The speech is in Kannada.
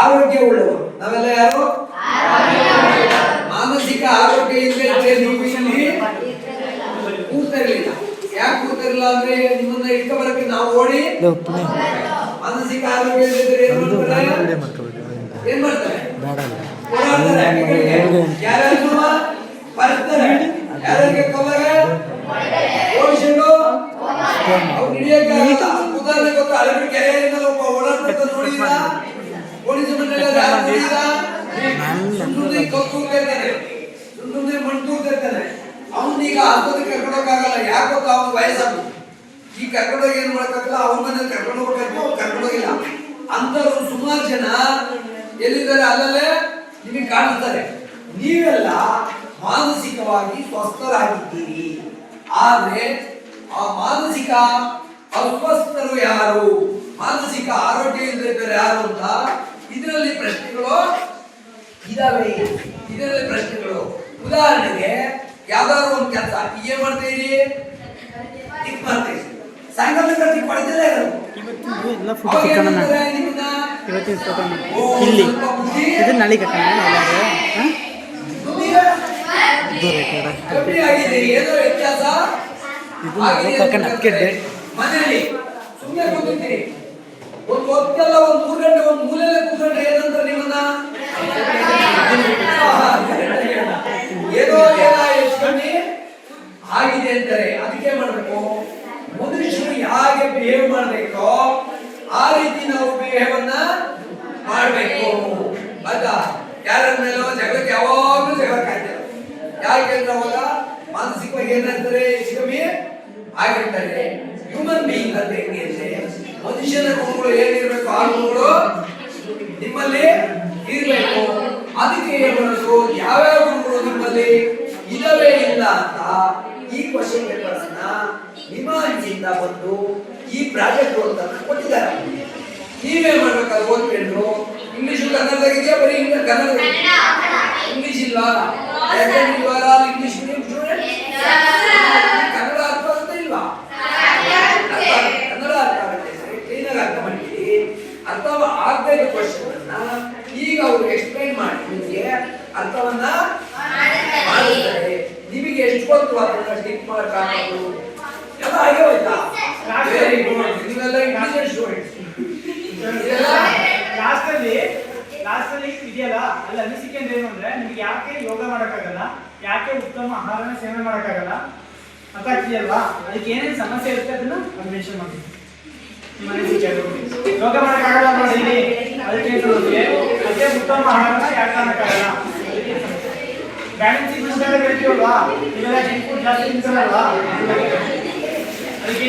ಆರೋಗ್ಯವುಳ್ಳವರು. ನಾವೆಲ್ಲ ಯಾರು? ಮಾನಸಿಕ ಆರೋಗ್ಯ ಇಲ್ಲದೆ ನೀವು ಇಲ್ಲಿ ಕೂತಿರ್ಲಿಲ್ಲ. ಯಾಕೆ ಕೂತಿರಲಿಲ್ಲ ಅಂದ್ರೆ ನಿಮ್ಮನ್ನ ಇಟ್ಕೊಬರಕ್ಕೆ ನಾವು ಓಡಿ. ಮಾನಸಿಕ ಆರೋಗ್ಯ ಇಲ್ಲದ್ರೆ ಏನ್ ಮಾಡ್ತಾರೆ? ಯಾರು ಬರ್ತಾರೆ, ಯಾರಿಗೆ ಕವರೆ ಓಡಿಸಿದ್ರು ಅವ್ರು ಹಿಡಿಯಕ್ಕಾಗಲ್ಲ. ಉದಾಹರಣೆ ಗೊತ್ತಾ? ಅಲ್ಲೂ ಕೆರೆಯಿಂದ ಒಬ್ಬ ಓಡಾಡ್ತಾ ನೋಡಿದ ಪೊಲೀಸ್ ಸುಮ್ಮನೆ ಕಲ್ತೂರ್ತಿರ್ತಾನೆ, ಸುಮ್ಮನೆ ಮಣ್ತೂರ್ತಿರ್ತಾನೆ. ಅವನೀಗ ಆಸ್ಪತ್ರೆಗೆ ಕರ್ಕೊಂಡೋಗಕ್ಕಾಗಲ್ಲ. ಯಾಕೆ ಗೊತ್ತಾ? ಅವನ ವಯಸ್ಸಾಗು. ಈ ಕರ್ಕೊಂಡೋಗಿ ಏನ್ ಮಾಡಕ್ಕಾಗಲ್ಲ. ಅವನ ಮನೇಲಿ ಕರ್ಕೊಂಡು ಹೋಗ್ಬೇಕು, ಕರ್ಕೊಂಡೋಗಿಲ್ಲ. ಅಂತವ್ರು ಸುಮಾರು ಜನ ಎಲ್ಲಿದ್ದಾರೆ ಅಲ್ಲಲ್ಲೇ ನಿಮಗೆ ಕಾಣಿಸ್ತಾರೆ. ನೀವೆಲ್ಲ ಮಾನಸಿಕವಾಗಿ ಸ್ವಸ್ಥರಾಗಿದ್ದೀರಿ. ಆದ್ರೆ ಆ ಮಾನಸಿಕ ಅಸ್ವಸ್ಥರು ಯಾರು, ಮಾನಸಿಕ ಆರೋಗ್ಯ ಇಲ್ಲದಿದ್ದರೆ ಯಾರು ಅಂತ ಇದರಲ್ಲಿ ಪ್ರಶ್ನೆಗಳು ಇದಾವೆ. ಇದರಲ್ಲಿ ಪ್ರಶ್ನೆಗಳು ಉದಾಹರಣೆಗೆ ಯಾವ್ದಾದ್ರು ಒಂದು ಕೆಲಸ ಏನ್ ಮಾಡ್ತೀರಿ? ಟಿಕ್ ಮಾಡ್ತೀರಿ. ಸಾಯಂಕಾಲ ಟಿಕ್ ಮಾಡಿದ್ರೆ ಏನೋ ವ್ಯತ್ಯಾಸ ಮನೆಯಲ್ಲಿ ಸುಮ್ಮನೆ ಕೂತಿರ್ತೀರಿ. ಒಂದು ಹೊತ್ತೆಲ್ಲ ಒಂದು 3 ಗಂಟೆ ಒಂದು ಮೂಲೆಯಲ್ಲೇ ಕೂತ್ಕೊಂಡ್ರೆ ಏನಂತ ನಿಮ್ಮನ್ನ ಏನೋ ಆಗಿದೆ ಅಂತಾರೆ. ಅದಕ್ಕೆ ಮಾಡ್ಬೇಕು, ಮನುಷ್ಯರು ಹೇಗೆ ಬಿಹೇವ್ ಮಾಡ್ಬೇಕೋ ಆ ರೀತಿ ನಾವು ಬಿಹೇವ್ ಅನ್ನ ಮಾಡ್ಬೇಕು. ಆಯ್ತಾ? ಯಾರ ಮೇಲೋ ಜಗಳಕ್ಕೆ ಯಾವಾಗಲೂ ಜಗಳ ಕಾಯ್ತಾರೆ. ಯಾಕೆಂದ್ರೆ ಅವಾಗ ಮಾನಸಿಕವಾಗಿ ಏನಾಗ್ತಾರೆ, ಕಮ್ಮಿ ಆಗಿರ್ತಾರೆ. ಹ್ಯೂಮನ್ ಬೀಯಿಂಗ್ ಅಂತ ಹೆಂಗೆ ಅಂದ್ರೆ ಮನುಷ್ಯನ ಗುಣಗಳು ಏನಿರ್ಬೇಕು ಆ ಗುಣಗಳು ನಿಮ್ಮಲ್ಲಿ ಇರ್ಬೇಕು. ಅದಕ್ಕೆ ಏನ್ ಮಾಡೋದು, ಯಾವ್ಯಾವ ಗುಣಗಳು ನಿಮ್ಮಲ್ಲಿ ಇದಾವೆ ಇಲ್ಲ ಅಂತ ಈ ಕ್ವಶನ್ ಪೇಪರ್ಸ್ ನ ನಿಮ್ಮ ಅಂಚಿಂದ ಬಂದು ಈ ಪ್ರಾಜೆಕ್ಟ್ ಅಂತ ಕೊಟ್ಟಿದ್ದಾರೆ. ನೀವೇನ್ ಮಾಡ್ಬೇಕಾದ್ರೆ ಓದ್ಕೊಂಡು ಇಂಗ್ಲಿಷ್ ಕನ್ನಡದಾಗ ಇದೆಯಾ? ಬರೀ ಕನ್ನಡ ಇಂಗ್ಲಿಷ್ ಇಲ್ವಾ? ಇಂಗ್ಲಿಷ್ ಮೀಡಿಯಂ ಸ್ಟೂಡೆಂಟ್ ಕನ್ನಡ ಅರ್ಥ ಆಗುತ್ತೆ ಇಲ್ವಾ? ಕನ್ನಡ ಅರ್ಥ ಆಗುತ್ತೆ, ಕ್ಲೀನಾಗಿ ಅರ್ಥ ಮಾಡಿದ್ದೀರಿ. ಅರ್ಥ ಆಗದೆ ಇರೋ ಕ್ವಶನ್ ಅನ್ನ ಈಗ ಅವರು ಎಕ್ಸ್ಪ್ಲೈನ್ ಮಾಡಿ ನಿಮಗೆ ಅರ್ಥವನ್ನ ಮಾಡುತ್ತಾರೆ. ನಿಮಗೆ ಎಷ್ಟು ಗೊತ್ತು ಅದನ್ನ ಟಿಕ್ ಮಾಡಕ್ಕಾಗೋದು ಎಲ್ಲ ಹಾಗೆ ಹೋಯ್ತಾ? Very good. ನೀವೆಲ್ಲ ಇಂಟೆಲಿಜೆಂಟ್ ಸ್ಟೂಡೆಂಟ್ಸ್. ಲಾಸ್ಟಲ್ಲಿ ಇದೆಯಲ್ಲ, ಅಲ್ಲಿ ಅನಿಸಿಕೆ ಅಂದ್ರೆ ಏನು ಅಂದ್ರೆ, ನಿಮ್ಗೆ ಯಾಕೆ ಯೋಗ ಮಾಡೋಕ್ಕಾಗಲ್ಲ, ಯಾಕೆ ಉತ್ತಮ ಆಹಾರನ ಸೇವನೆ ಮಾಡೋಕ್ಕಾಗಲ್ಲ ಅಂತ ಆಗ್ತಿದೆಯಲ್ವಾ? ಅದಕ್ಕೆ ಏನೇನು ಸಮಸ್ಯೆ ಇರುತ್ತೆ ಅದನ್ನ ಮೆನ್ಷನ್ ಮಾಡಿ. ಯೋಗ ಮಾಡೋಕ್ಕಾಗಲ್ಲ ನೋಡಿ, ಅದಕ್ಕೆ ಅದೇ ಉತ್ತಮ ಆಹಾರನ ಯಾಕೆ ಮಾಡೋಕ್ಕಾಗಲ್ಲ. ಬ್ಯಾಲೆನ್ಸಿಂಗ್ ಫುಡ್ ಹೇಳ್ತೀವಲ್ವಾ, ಇವೆಲ್ಲ ಜಂಕ್ ಫುಡ್ ಜಾಸ್ತಿ ತಿಂತಾರಲ್ವಾ, ಅದಕ್ಕೆ